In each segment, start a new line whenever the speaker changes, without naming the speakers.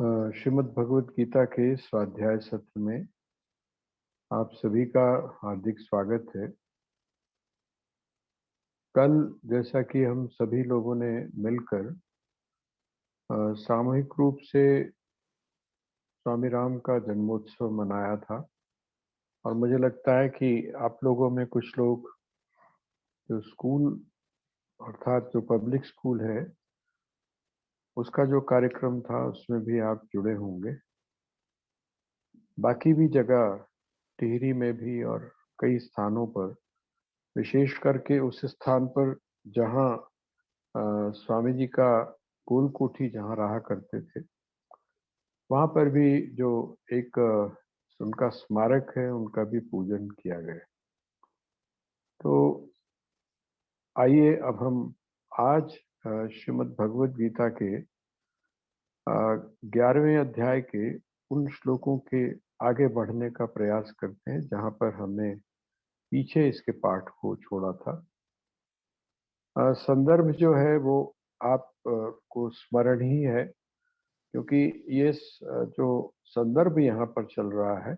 श्रीमद् भगवत गीता के स्वाध्याय सत्र में आप सभी का हार्दिक स्वागत है। कल जैसा कि हम सभी लोगों ने मिलकर सामूहिक रूप से स्वामी राम का जन्मोत्सव मनाया था और मुझे लगता है कि आप लोगों में कुछ लोग जो स्कूल अर्थात जो पब्लिक स्कूल है उसका जो कार्यक्रम था उसमें भी आप जुड़े होंगे। बाकी भी जगह टिहरी में भी और कई स्थानों पर, विशेष करके उस स्थान पर जहाँ स्वामी जी का गोल कोठी जहाँ रहा करते थे, वहाँ पर भी जो एक उनका स्मारक है उनका भी पूजन किया गया। तो आइए अब हम आज श्रीमद् भगवद गीता के 11वें अध्याय के उन श्लोकों के आगे बढ़ने का प्रयास करते हैं जहाँ पर हमने पीछे इसके पाठ को छोड़ा था। संदर्भ जो है वो आप को स्मरण ही है, क्योंकि ये जो संदर्भ यहाँ पर चल रहा है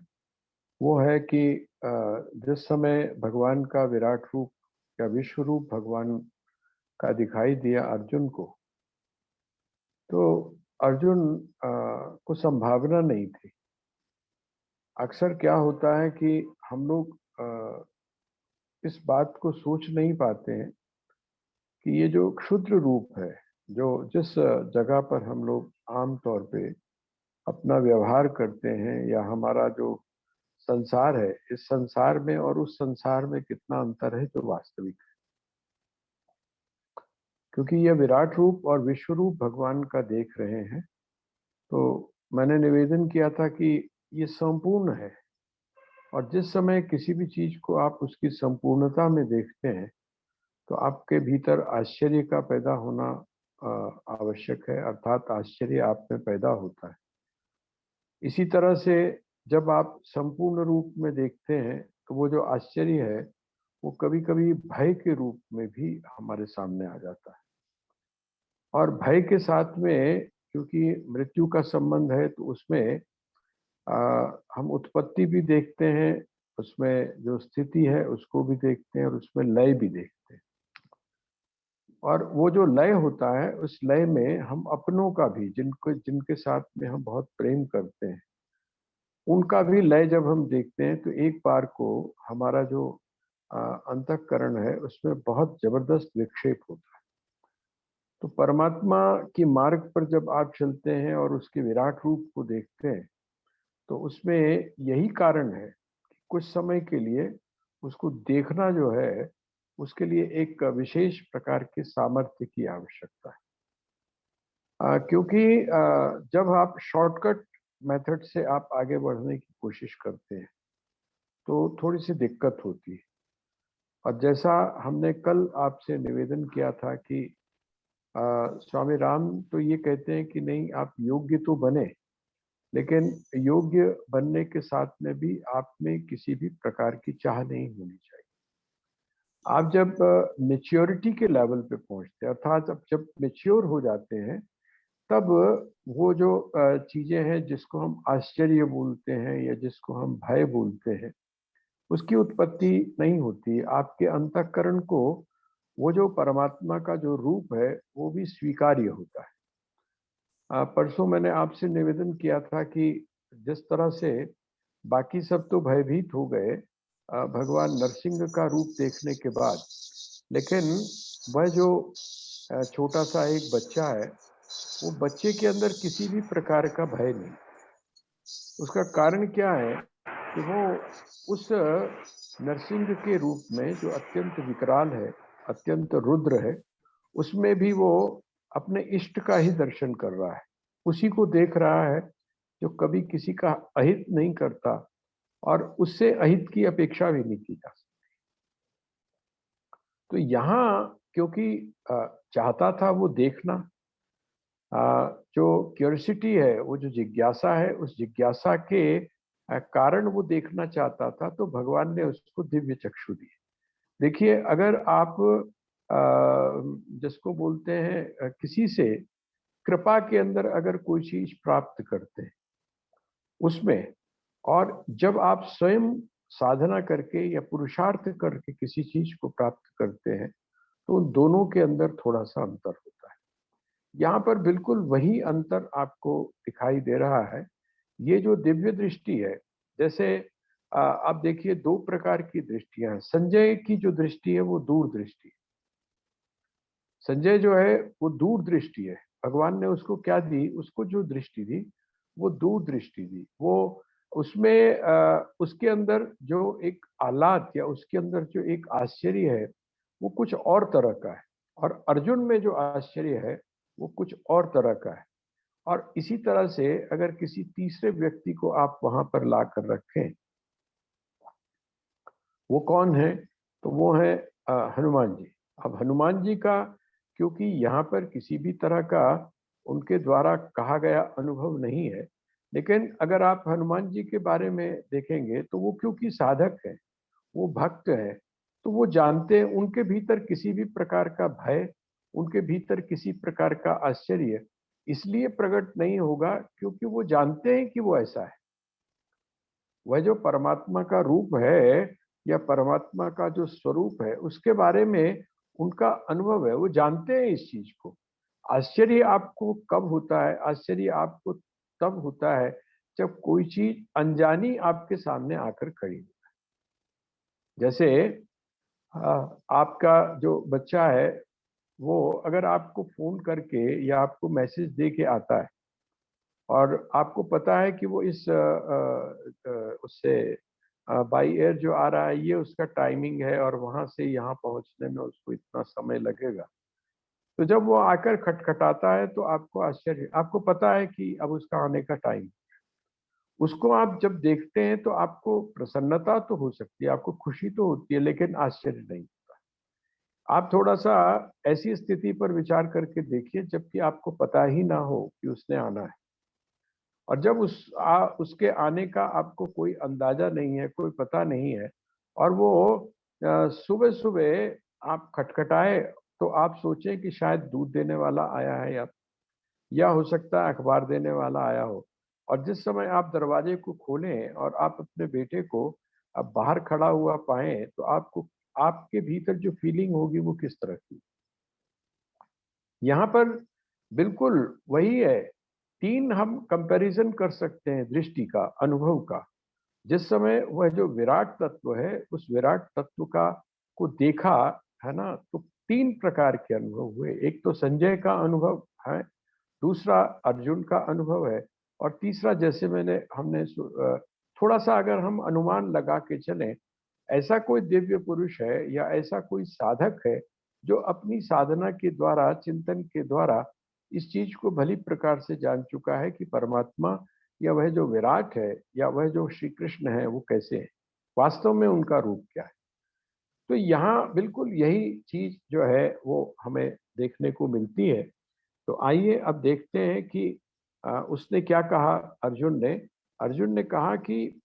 वो है कि जिस समय भगवान का विराट रूप या विश्व रूप भगवान का दिखाई दिया अर्जुन को, तो अर्जुन को संभावना नहीं थी। अक्सर क्या होता है कि हम लोग इस बात को सोच नहीं पाते हैं कि ये जो क्षुद्र रूप है, जो जिस जगह पर हम लोग आम तौर पे अपना व्यवहार करते हैं या हमारा जो संसार है, इस संसार में और उस संसार में कितना अंतर है जो वास्तविक है। क्योंकि यह विराट रूप और विश्व रूप भगवान का देख रहे हैं, तो मैंने निवेदन किया था कि ये संपूर्ण है और जिस समय किसी भी चीज को आप उसकी संपूर्णता में देखते हैं तो आपके भीतर आश्चर्य का पैदा होना आवश्यक है, अर्थात आश्चर्य आप में पैदा होता है। इसी तरह से जब आप संपूर्ण रूप में देखते हैं तो वो जो आश्चर्य है वो कभी कभी भय के रूप में भी हमारे सामने आ जाता है। और भय के साथ में क्योंकि मृत्यु का संबंध है तो उसमें हम उत्पत्ति भी देखते हैं, उसमें जो स्थिति है उसको भी देखते हैं और उसमें लय भी देखते हैं। और वो जो लय होता है उस लय में हम अपनों का भी, जिनके साथ में हम बहुत प्रेम करते हैं, उनका भी लय जब हम देखते हैं तो एक बार को हमारा जो अंतःकरण है उसमें बहुत जबरदस्त विक्षेप होता है। तो परमात्मा की मार्ग पर जब आप चलते हैं और उसके विराट रूप को देखते हैं तो उसमें यही कारण है कि कुछ समय के लिए उसको देखना जो है उसके लिए एक विशेष प्रकार के सामर्थ्य की आवश्यकता है। क्योंकि जब आप शॉर्टकट मेथड से आप आगे बढ़ने की कोशिश करते हैं तो थोड़ी सी दिक्कत होती है। और जैसा हमने कल आपसे निवेदन किया था कि स्वामी राम तो ये कहते हैं कि नहीं, आप योग्य तो बने, लेकिन योग्य बनने के साथ में भी आप में किसी भी प्रकार की चाह नहीं होनी चाहिए। आप जब मेच्योरिटी के लेवल पे पहुंचते हैं, अर्थात जब मेच्योर हो जाते हैं, तब वो जो चीजें हैं जिसको हम आश्चर्य बोलते हैं या जिसको हम भय बोलते हैं, उसकी उत्पत्ति नहीं होती। आपके अंतःकरण को वो जो परमात्मा का जो रूप है वो भी स्वीकार्य होता है। परसों मैंने आपसे निवेदन किया था कि जिस तरह से बाकी सब तो भयभीत हो गए भगवान नरसिंह का रूप देखने के बाद, लेकिन वह जो छोटा सा एक बच्चा है, वो बच्चे के अंदर किसी भी प्रकार का भय नहीं। उसका कारण क्या है कि वो उस नरसिंह के रूप में जो अत्यंत विकराल है, अत्यंत रुद्र है, उसमें भी वो अपने इष्ट का ही दर्शन कर रहा है, उसी को देख रहा है जो कभी किसी का अहित नहीं करता और उससे अहित की अपेक्षा भी नहीं की जा सकती। तो यहाँ क्योंकि चाहता था वो देखना, जो क्यूरियोसिटी है, वो जो जिज्ञासा है, उस जिज्ञासा के कारण वो देखना चाहता था, तो भगवान ने उसको दिव्य चक्षु दिए। देखिए, अगर आप जिसको बोलते हैं किसी से कृपा के अंदर अगर कोई चीज प्राप्त करते हैं उसमें, और जब आप स्वयं साधना करके या पुरुषार्थ करके किसी चीज को प्राप्त करते हैं, तो उन दोनों के अंदर थोड़ा सा अंतर होता है। यहाँ पर बिल्कुल वही अंतर आपको दिखाई दे रहा है। ये जो दिव्य दृष्टि है, जैसे आप देखिए दो प्रकार की दृष्टियां हैं। संजय की जो दृष्टि है वो दूर दृष्टि है। संजय जो है वो दूर दृष्टि है। भगवान ने उसको क्या दी, उसको जो दृष्टि दी वो दूर दृष्टि दी। वो उसमें उसके अंदर जो एक आह्लाद या उसके अंदर जो एक आश्चर्य है वो कुछ और तरह का है, और अर्जुन में जो आश्चर्य है वो कुछ और तरह का है। और इसी तरह से अगर किसी तीसरे व्यक्ति को आप वहां पर ला कर रखें, वो कौन है, तो वो है हनुमान जी। अब हनुमान जी का, क्योंकि यहाँ पर किसी भी तरह का उनके द्वारा कहा गया अनुभव नहीं है, लेकिन अगर आप हनुमान जी के बारे में देखेंगे तो वो क्योंकि साधक है, वो भक्त है, तो वो जानते हैं उनके भीतर किसी भी प्रकार का भय, उनके भीतर किसी प्रकार का आश्चर्य इसलिए प्रकट नहीं होगा क्योंकि वो जानते हैं कि वो ऐसा है। वह जो परमात्मा का रूप है या परमात्मा का जो स्वरूप है उसके बारे में उनका अनुभव है, वो जानते हैं इस चीज को। आश्चर्य आपको कब होता है? आश्चर्य आपको तब होता है जब कोई चीज अनजानी आपके सामने आकर खड़ी हो। जैसे आपका जो बच्चा है वो अगर आपको फोन करके या आपको मैसेज दे के आता है, और आपको पता है कि वो इस उससे बाई एयर जो आ रहा है ये उसका टाइमिंग है और वहां से यहाँ पहुंचने में उसको इतना समय लगेगा, तो जब वो आकर खटखटाता है तो आपको आश्चर्य, आपको पता है कि अब उसका आने का टाइम। उसको आप जब देखते हैं तो आपको प्रसन्नता तो हो सकती है, आपको खुशी तो होती है, लेकिन आश्चर्य नहीं। आप थोड़ा सा ऐसी स्थिति पर विचार करके देखिए जबकि आपको पता ही ना हो कि उसने आना है, और जब उसके आने का आपको कोई अंदाजा नहीं है, कोई पता नहीं है, और वो सुबह सुबह आप खटखटाए, तो आप सोचें कि शायद दूध देने वाला आया है, या हो सकता है अखबार देने वाला आया हो। और जिस समय आप दरवाजे को खोलें और आप अपने बेटे को अब बाहर खड़ा हुआ पाएं, तो आपको, आपके भीतर जो फीलिंग होगी वो किस तरह की। यहाँ पर बिल्कुल वही है। तीन हम कंपैरिजन कर सकते हैं दृष्टि का, अनुभव का। जिस समय वह जो विराट तत्व है उस विराट तत्व का को देखा, है ना, तो तीन प्रकार के अनुभव हुए। एक तो संजय का अनुभव है, दूसरा अर्जुन का अनुभव है, और तीसरा जैसे हमने थोड़ा सा अगर हम अनुमान लगा के चलें, ऐसा कोई दिव्य पुरुष है या ऐसा कोई साधक है जो अपनी साधना के द्वारा, चिंतन के द्वारा इस चीज को भली प्रकार से जान चुका है कि परमात्मा या वह जो विराट है या वह जो श्री कृष्ण है वो कैसे है, वास्तव में उनका रूप क्या है। तो यहाँ बिल्कुल यही चीज जो है वो हमें देखने को मिलती है। तो आइए अब देखते हैं कि उसने क्या कहा। अर्जुन ने कहा कि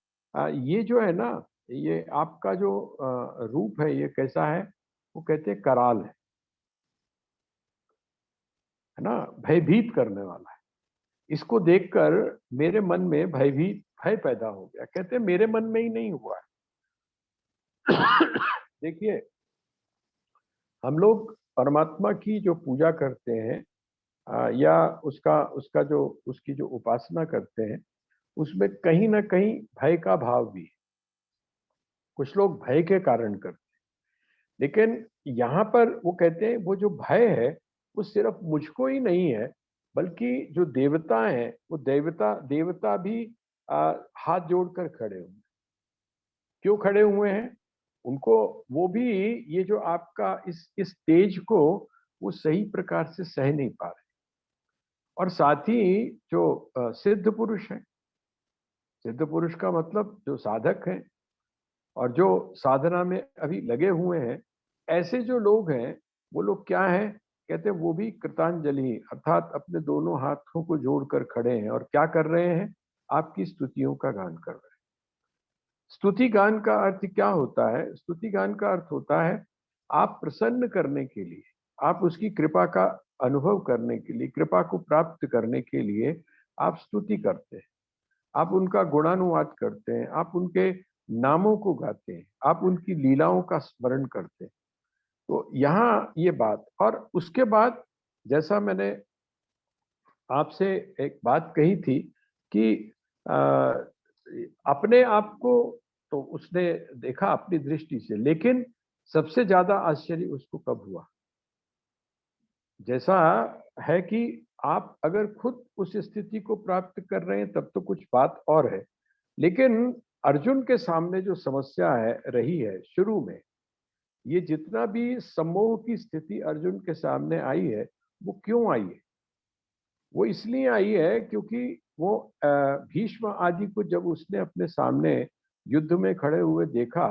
ये जो है ना, ये आपका जो रूप है ये कैसा है? वो कहते हैं कराल है ना, भयभीत करने वाला है। इसको देखकर मेरे मन में भय पैदा हो गया। कहते हैं मेरे मन में ही नहीं हुआ है। देखिए, हम लोग परमात्मा की जो पूजा करते हैं या उसका उसका जो उसकी जो उपासना करते हैं, उसमें कहीं ना कहीं भय का भाव भी है। कुछ लोग भय के कारण करते हैं, लेकिन यहाँ पर वो कहते हैं वो जो भय है वो सिर्फ मुझको ही नहीं है, बल्कि जो देवता हैं वो देवता देवता भी हाथ जोड़कर खड़े हुए। क्यों खड़े हुए हैं? उनको, वो भी ये जो आपका इस तेज को वो सही प्रकार से सह नहीं पा रहे। और साथ ही जो सिद्ध पुरुष है, सिद्ध पुरुष का मतलब जो साधक है और जो साधना में अभी लगे हुए हैं, ऐसे जो लोग हैं वो लोग क्या हैं? कहते हैं वो भी कृतांजलि, अर्थात अपने दोनों हाथों को जोड़कर खड़े हैं और क्या कर रहे हैं? आपकी स्तुतियों का गान कर रहे हैं। स्तुति गान का अर्थ क्या होता है? स्तुति गान का अर्थ होता है आप प्रसन्न करने के लिए, आप उसकी कृपा का अनुभव करने के लिए, कृपा को प्राप्त करने के लिए आप स्तुति करते हैं, आप उनका गुणानुवाद करते हैं, आप उनके नामों को गाते हैं, आप उनकी लीलाओं का स्मरण करते हैं। तो यहाँ ये बात, और उसके बाद जैसा मैंने आपसे एक बात कही थी कि अ, अपने आप को तो उसने देखा अपनी दृष्टि से, लेकिन सबसे ज्यादा आश्चर्य उसको कब हुआ? जैसा है कि आप अगर खुद उस स्थिति को प्राप्त कर रहे हैं तब तो कुछ बात और है, लेकिन अर्जुन के सामने जो समस्या है रही है शुरू में, ये जितना भी सम्मोह की स्थिति अर्जुन के सामने आई है, वो क्यों आई है? वो इसलिए आई है क्योंकि वो भीष्म आदि को जब उसने अपने सामने युद्ध में खड़े हुए देखा,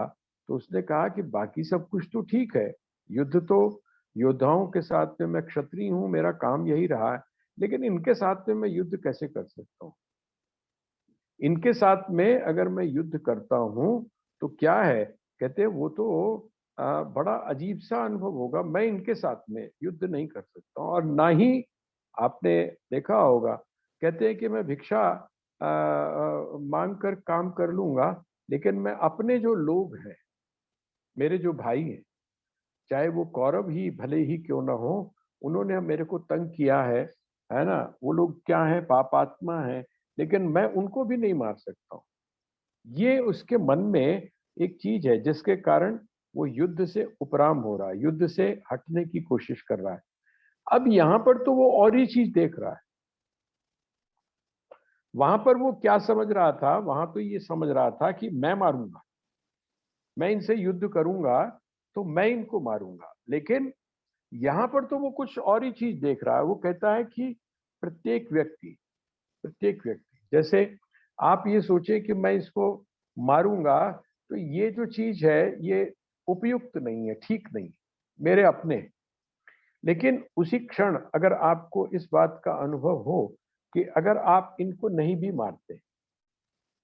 तो उसने कहा कि बाकी सब कुछ तो ठीक है, युद्ध तो योद्धाओं के साथ में, मैं क्षत्रिय हूं, मेरा काम यही रहा है, लेकिन इनके साथ में मैं युद्ध कैसे कर सकता हूँ? इनके साथ में अगर मैं युद्ध करता हूँ तो क्या है, कहते हैं वो तो बड़ा अजीब सा अनुभव होगा, मैं इनके साथ में युद्ध नहीं कर सकता हूँ। और ना ही आपने देखा होगा, कहते हैं कि मैं भिक्षा मांग कर काम कर लूंगा, लेकिन मैं अपने जो लोग हैं, मेरे जो भाई हैं, चाहे वो कौरव ही भले ही क्यों ना हो, उन्होंने मेरे को तंग किया है ना, वो लोग क्या है, पापात्मा है, लेकिन मैं उनको भी नहीं मार सकता हूँ। ये उसके मन में एक चीज है जिसके कारण वो युद्ध से उपराम हो रहा है, युद्ध से हटने की कोशिश कर रहा है। अब यहां पर तो वो और ही चीज देख रहा है। वहां पर वो क्या समझ रहा था, वहां तो ये समझ रहा था कि मैं मारूंगा, मैं इनसे युद्ध करूंगा तो मैं इनको मारूंगा, लेकिन यहां पर तो वो कुछ और ही चीज देख रहा है। वो कहता है कि प्रत्येक व्यक्ति, प्रत्येक व्यक्ति, जैसे आप ये सोचे कि मैं इसको मारूंगा तो ये जो चीज है ये उपयुक्त नहीं है, ठीक नहीं, मेरे अपने। लेकिन उसी क्षण अगर आपको इस बात का अनुभव हो कि अगर आप इनको नहीं भी मारते,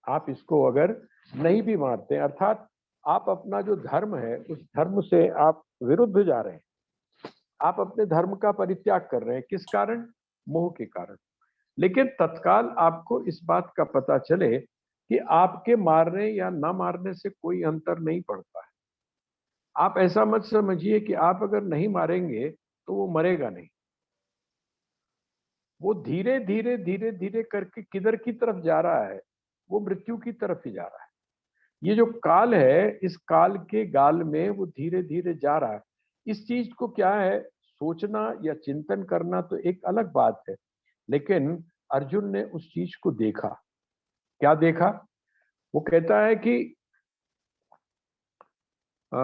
आप इसको अगर नहीं भी मारते, अर्थात आप अपना जो धर्म है उस धर्म से आप विरुद्ध जा रहे हैं, आप अपने धर्म का परित्याग कर रहे हैं, किस कारण? मोह के कारण। लेकिन तत्काल आपको इस बात का पता चले कि आपके मारने या ना मारने से कोई अंतर नहीं पड़ता है। आप ऐसा मत समझिए कि आप अगर नहीं मारेंगे तो वो मरेगा नहीं, वो धीरे धीरे धीरे धीरे करके किधर की तरफ जा रहा है, वो मृत्यु की तरफ ही जा रहा है। ये जो काल है, इस काल के गाल में वो धीरे धीरे जा रहा है। इस चीज को क्या है, सोचना या चिंतन करना तो एक अलग बात है, लेकिन अर्जुन ने उस चीज को देखा। क्या देखा? वो कहता है कि अ,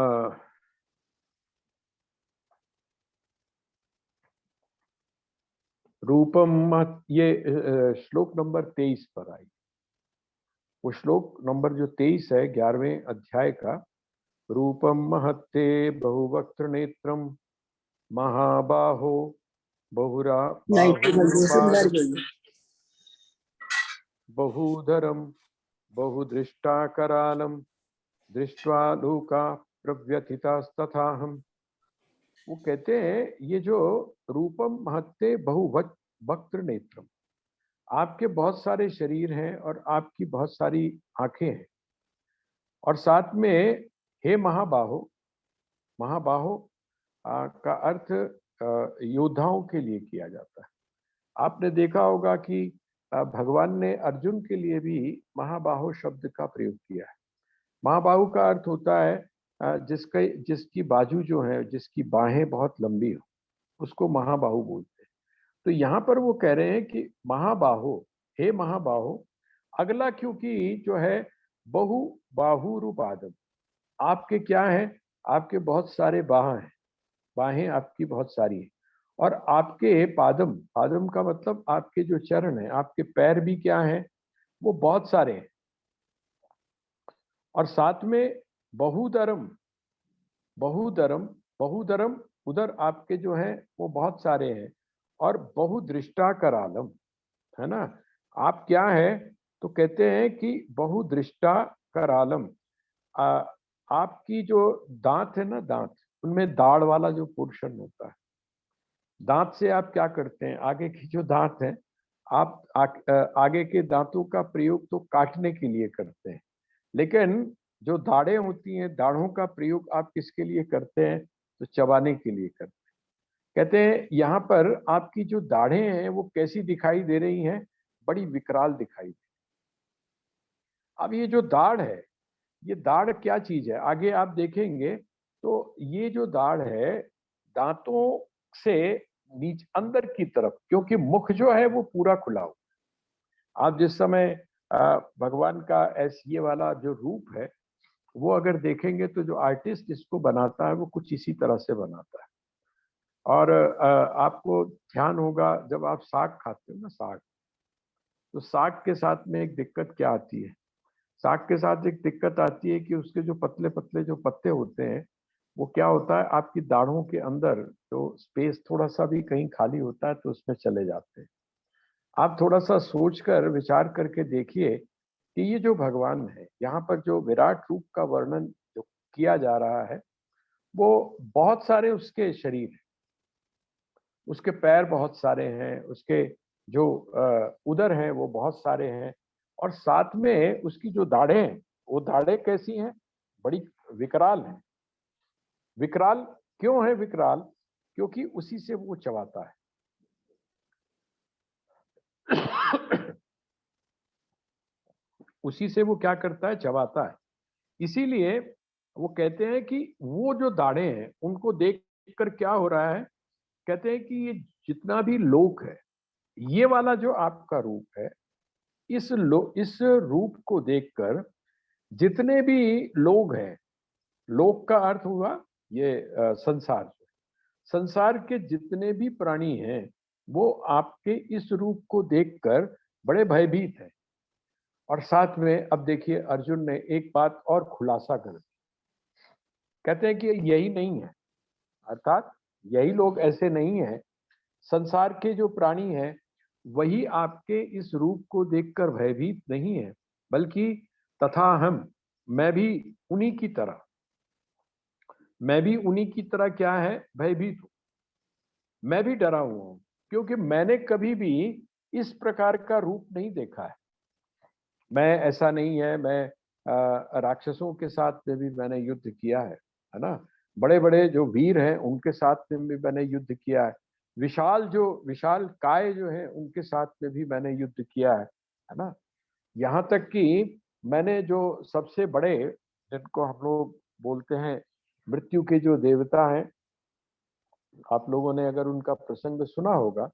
रूपम ये श्लोक नंबर 23 पर आई। वो श्लोक नंबर जो 23 है 11वें अध्याय का, रूपम महत्ते बहुवक्त्र नेत्रम महाबाहो बहुरा
लाइट की बंद से
बाहुरुपाद
ब्लर गई।
बहुधरम बहुदृष्टा करालम दृष्ट्वा लोका प्रव्यथितास्तथा हम। वो कहते हैं ये जो रूपम महत्ते बहुवक्त्र नेत्रम, आपके बहुत सारे शरीर हैं और आपकी बहुत सारी आंखें हैं, और साथ में हे महाबाहो, महाबाहो का अर्थ योद्धाओं के लिए किया जाता है। आपने देखा होगा कि भगवान ने अर्जुन के लिए भी महाबाहो शब्द का प्रयोग किया है। महाबाहु का अर्थ होता है जिसकी बाजू जो है, जिसकी बाहें बहुत लंबी हो, उसको महाबाहु बोलते हैं। तो यहाँ पर वो कह रहे हैं कि महाबाहो, हे महाबाहो, अगला क्योंकि जो है बहु बाहु रूपादम, आपके क्या है, आपके बहुत सारे बाह हैं, बाहें आपकी बहुत सारी हैं, और आपके पादम, पादम का मतलब आपके जो चरण हैं, आपके पैर भी क्या हैं, वो बहुत सारे हैं, और साथ में बहुधर्म, बहुधर्म, बहुधर्म, उधर आपके जो हैं वो बहुत सारे हैं, और बहुदृष्टा करालम, है ना। आप क्या है, तो कहते हैं कि बहुदृष्टा करालम, आपकी जो दांत है ना, दांत, उनमें दाढ़ वाला जो पोर्शन होता है, दांत से आप क्या करते हैं, आगे के जो दांत हैं आप आगे के दांतों का प्रयोग तो काटने के लिए करते हैं, लेकिन जो दाढ़ें होती हैं, दाढ़ों का प्रयोग आप किसके लिए करते हैं, तो चबाने के लिए करते हैं। कहते हैं यहाँ पर आपकी जो दाढ़ें हैं वो कैसी दिखाई दे रही हैं, बड़ी विकराल दिखाई दे। अब ये जो दाढ़ है, ये दाढ़ क्या चीज है, आगे आप देखेंगे तो ये जो दाढ़ है दांतों से नीचे अंदर की तरफ, क्योंकि मुख जो है वो पूरा खुला हुआ। आप जिस समय भगवान का ये वाला जो रूप है वो अगर देखेंगे तो जो आर्टिस्ट इसको बनाता है वो कुछ इसी तरह से बनाता है। और आपको ध्यान होगा जब आप साग खाते हो ना, साग, तो साग के साथ में एक दिक्कत क्या आती है, साग के साथ एक दिक्कत आती है कि उसके जो पतले पतले जो पत्ते होते हैं वो क्या होता है, आपकी दाढ़ों के अंदर जो स्पेस थोड़ा सा भी कहीं खाली होता है तो उसमें चले जाते हैं। आप थोड़ा सा सोच कर विचार करके देखिए कि ये जो भगवान है, यहाँ पर जो विराट रूप का वर्णन जो किया जा रहा है वो बहुत सारे उसके शरीर हैं, उसके पैर बहुत सारे हैं, उसके जो उदर हैं वो बहुत सारे हैं, और साथ में उसकी जो दाढ़ें हैं वो दाढ़ें कैसी हैं, बड़ी विकराल हैं। विकराल क्यों है विकराल, क्योंकि उसी से वो चबाता है। उसी से वो क्या करता है, चबाता है। इसीलिए वो कहते हैं कि वो जो दाढ़ें हैं उनको देख कर क्या हो रहा है, कहते हैं कि ये जितना भी लोक है, ये वाला जो आपका रूप है, इस रूप को देखकर जितने भी लोग हैं, लोक का अर्थ हुआ ये संसार, संसार के जितने भी प्राणी हैं वो आपके इस रूप को देखकर बड़े भयभीत हैं। और साथ में अब देखिए अर्जुन ने एक बात और खुलासा कर दी, कहते हैं कि यही नहीं है, अर्थात यही लोग ऐसे नहीं हैं, संसार के जो प्राणी हैं वही आपके इस रूप को देखकर भयभीत नहीं है, बल्कि तथा हम, मैं भी उन्हीं की तरह, मैं भी उन्हीं की तरह क्या है, भयभीत हूं, मैं भी डरा हुआ हूं, क्योंकि मैंने कभी भी इस प्रकार का रूप नहीं देखा है। मैं ऐसा नहीं है, मैं राक्षसों के साथ में भी मैंने युद्ध किया है ना, बड़े बड़े जो वीर हैं उनके साथ में भी मैंने युद्ध किया है, विशाल काय जो है उनके साथ में भी मैंने युद्ध किया है ना। यहाँ तक कि मैंने जो सबसे बड़े, जिनको हम लोग बोलते हैं मृत्यु के जो देवता हैं, आप लोगों ने अगर उनका प्रसंग सुना होगा,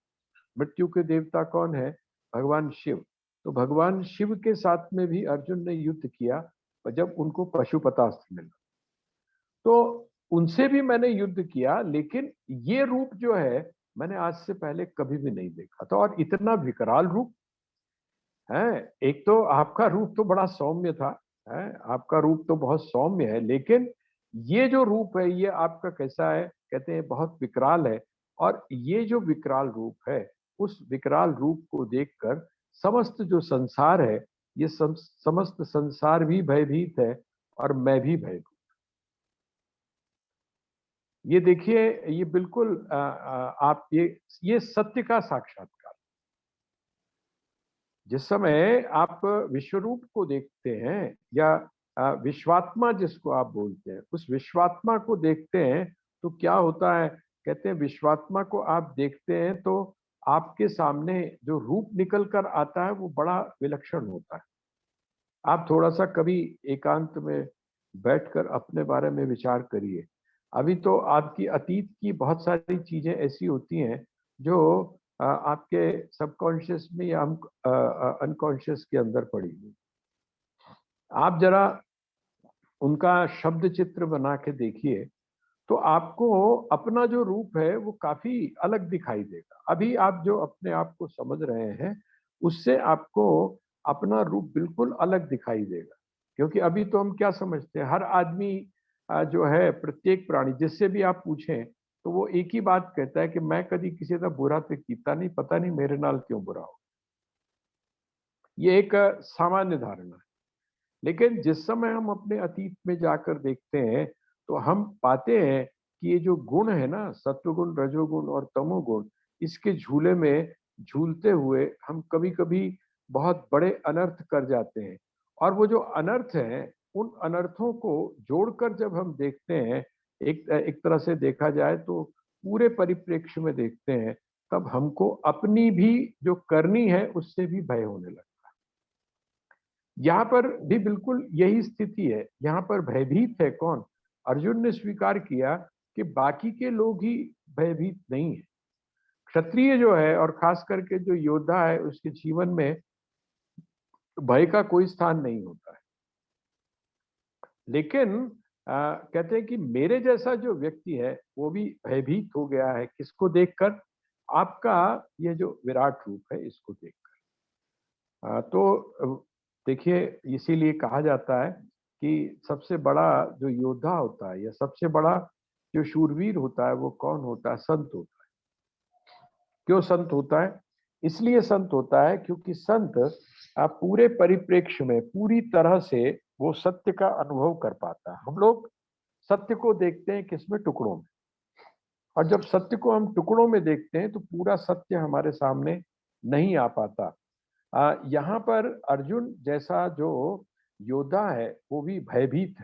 मृत्यु के देवता कौन है, भगवान शिव। तो भगवान शिव के साथ में भी अर्जुन ने युद्ध किया, और जब उनको पशुपतास्त्र मिला तो उनसे भी मैंने युद्ध किया, लेकिन ये रूप जो है मैंने आज से पहले कभी भी नहीं देखा था, और इतना विकराल रूप है। एक तो आपका रूप तो बड़ा सौम्य था, है, आपका रूप तो बहुत सौम्य है, लेकिन ये जो रूप है ये आपका कैसा है, कहते हैं बहुत विकराल है। और ये जो विकराल रूप है, उस विकराल रूप को देखकर समस्त जो संसार है, ये समस्त संसार भी भयभीत है, और मैं भी भयभीत। ये देखिए, ये बिल्कुल आप ये सत्य का साक्षात्कार। जिस समय आप विश्वरूप को देखते हैं, या विश्वात्मा जिसको आप बोलते हैं, उस विश्वात्मा को देखते हैं तो क्या होता है, कहते हैं विश्वात्मा को आप देखते हैं तो आपके सामने जो रूप निकल कर आता है वो बड़ा विलक्षण होता है। आप थोड़ा सा कभी एकांत में बैठकर अपने बारे में विचार करिए। अभी तो आपकी अतीत की बहुत सारी चीजें ऐसी होती हैं जो आपके सबकॉन्शियस में या अनकॉन्शियस के अंदर पड़ी हुई। आप जरा उनका शब्द चित्र बना के देखिए तो आपको अपना जो रूप है वो काफी अलग दिखाई देगा। अभी आप जो अपने आप को समझ रहे हैं उससे आपको अपना रूप बिल्कुल अलग दिखाई देगा, क्योंकि अभी तो हम क्या समझते हैं, हर आदमी जो है, प्रत्येक प्राणी जिससे भी आप पूछें तो वो एक ही बात कहता है कि मैं कभी किसी का बुरा तो कीता नहीं, पता नहीं मेरे नाल क्यों बुरा हो। ये एक सामान्य धारणा है। लेकिन जिस समय हम अपने अतीत में जाकर देखते हैं तो हम पाते हैं कि ये जो गुण है ना, सत्वगुण, रजोगुण और तमोगुण, इसके झूले में झूलते हुए हम कभी-कभी बहुत बड़े अनर्थ कर जाते हैं। और वो जो अनर्थ हैं, उन अनर्थों को जोड़कर जब हम देखते हैं, एक तरह से देखा जाए तो पूरे परिप्रेक्ष्य में देखते हैं, तब हमको अपनी भी जो करनी है उससे भी भय होने लगता है। यहाँ पर भी बिल्कुल यही स्थिति है। यहाँ पर भयभीत है कौन? अर्जुन ने स्वीकार किया कि बाकी के लोग ही भयभीत नहीं है। क्षत्रिय जो है और खास करके जो योद्धा है, उसके जीवन में भय का कोई स्थान नहीं होता है। लेकिन कहते हैं कि मेरे जैसा जो व्यक्ति है वो भी भयभीत हो गया है। किसको देखकर? आपका ये जो विराट रूप है इसको देखकर। तो देखिए, इसीलिए कहा जाता है कि सबसे बड़ा जो योद्धा होता है या सबसे बड़ा जो शूरवीर होता है वो कौन होता है? संत होता है। क्यों संत होता है? इसलिए संत होता है क्योंकि संत पूरे परिप्रेक्ष्य में पूरी तरह से वो सत्य का अनुभव कर पाता है। हम लोग सत्य को देखते हैं किसमें? टुकड़ों में। और जब सत्य को हम टुकड़ों में देखते हैं तो पूरा सत्य हमारे सामने नहीं आ पाता। यहाँ पर अर्जुन जैसा जो योद्धा है वो भी भयभीत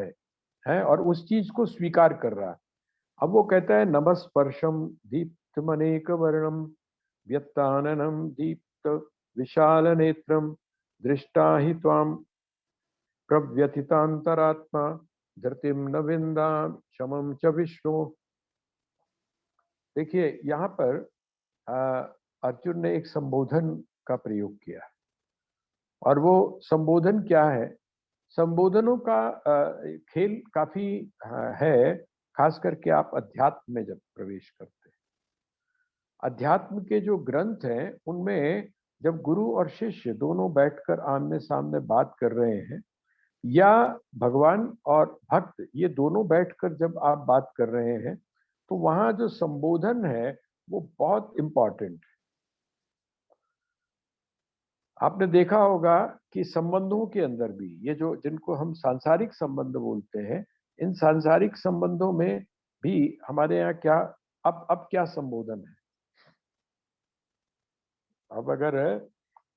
है और उस चीज को स्वीकार कर रहा है। अब वो कहता है नभस्पर्शम दीप्तमनेक वर्णम व्यक्ताननम दीप्त विशाल नेत्रम दृष्टा ही त्वाम प्रव्यथितांतरात्मा धृतिम न विंदाम क्षमम च विष्णु। देखिए, यहाँ पर अर्जुन ने एक संबोधन का प्रयोग किया और वो संबोधन क्या है? संबोधनों का खेल काफी है, खास करके आप अध्यात्म में जब प्रवेश करते हैं। अध्यात्म के जो ग्रंथ हैं उनमें जब गुरु और शिष्य दोनों बैठकर आमने सामने बात कर रहे हैं, या भगवान और भक्त ये दोनों बैठकर जब आप बात कर रहे हैं, तो वहां जो संबोधन है वो बहुत इंपॉर्टेंट है। आपने देखा होगा कि संबंधों के अंदर भी ये जो जिनको हम सांसारिक संबंध बोलते हैं, इन सांसारिक संबंधों में भी हमारे यहाँ क्या अब क्या संबोधन है? अब अगर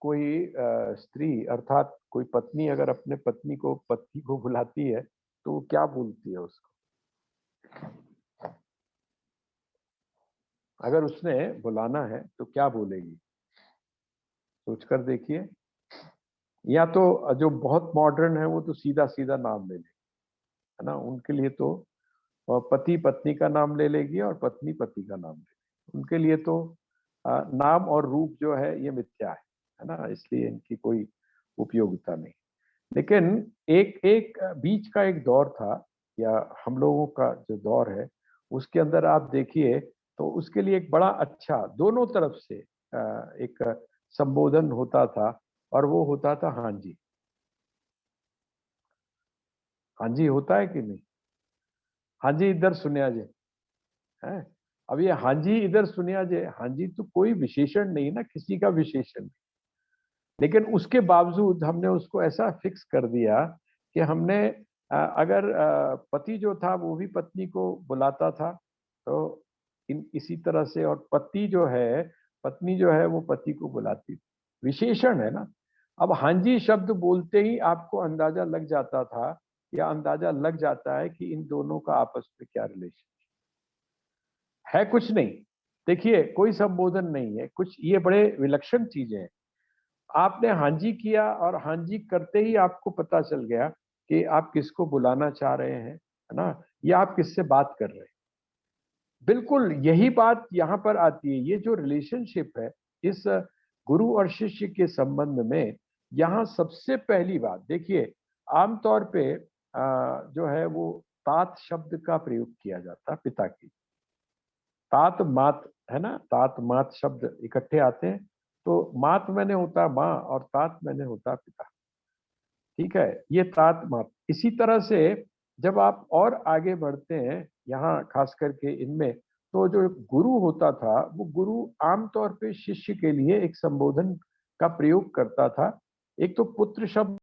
कोई स्त्री अर्थात कोई पत्नी अगर अपने पति को बुलाती है तो वो क्या बोलती है उसको? अगर उसने बुलाना है तो क्या बोलेगी? सोचकर देखिए। या तो जो बहुत मॉडर्न है वो तो सीधा सीधा नाम ले लेगी, है ना? उनके लिए तो पति पत्नी का नाम ले लेगी और पत्नी पति का नाम ले लेगी। उनके लिए तो नाम और रूप जो है ये मिथ्या है ना? इसलिए इनकी कोई उपयोगिता नहीं। लेकिन एक एक बीच का एक दौर था, या हम लोगों का जो दौर है उसके अंदर आप देखिए तो उसके लिए एक बड़ा अच्छा दोनों तरफ से एक संबोधन होता था और वो होता था हाँ जी। हाँ जी होता है कि नहीं? हाँ जी इधर सुनिया जे है। अब ये हाँ जी इधर सुनिया जे, हाँ जी तो कोई विशेषण नहीं ना, किसी का विशेषण नहीं। लेकिन उसके बावजूद हमने उसको ऐसा फिक्स कर दिया कि हमने अगर पति जो था वो भी पत्नी को बुलाता था तो इसी तरह से, और पत्नी जो है वो पति को बुलाती थी। विशेषण है ना। अब हाँ जी शब्द बोलते ही आपको अंदाजा लग जाता था, या अंदाजा लग जाता है कि इन दोनों का आपस में क्या रिलेशन है। कुछ नहीं, देखिए कोई संबोधन नहीं है कुछ, ये बड़े विलक्षण चीजें हैं। आपने हाँ जी किया और हाँ जी करते ही आपको पता चल गया कि आप किसको बुलाना चाह रहे हैं, है ना? या आप किससे बात कर रहे हैं। बिल्कुल यही बात यहाँ पर आती है। ये जो रिलेशनशिप है इस गुरु और शिष्य के संबंध में, यहाँ सबसे पहली बात देखिए, आमतौर पे जो है वो तात शब्द का प्रयोग किया जाता है पिता की। तात मात, है ना? तात मात शब्द इकट्ठे आते हैं तो मात मैंने होता माँ और तात मैंने होता पिता। ठीक है, ये तात मात। इसी तरह से जब आप और आगे बढ़ते हैं यहाँ खास करके इनमें, तो जो गुरु होता था वो गुरु आमतौर पे शिष्य के लिए एक संबोधन का प्रयोग करता था। एक तो पुत्र शब्द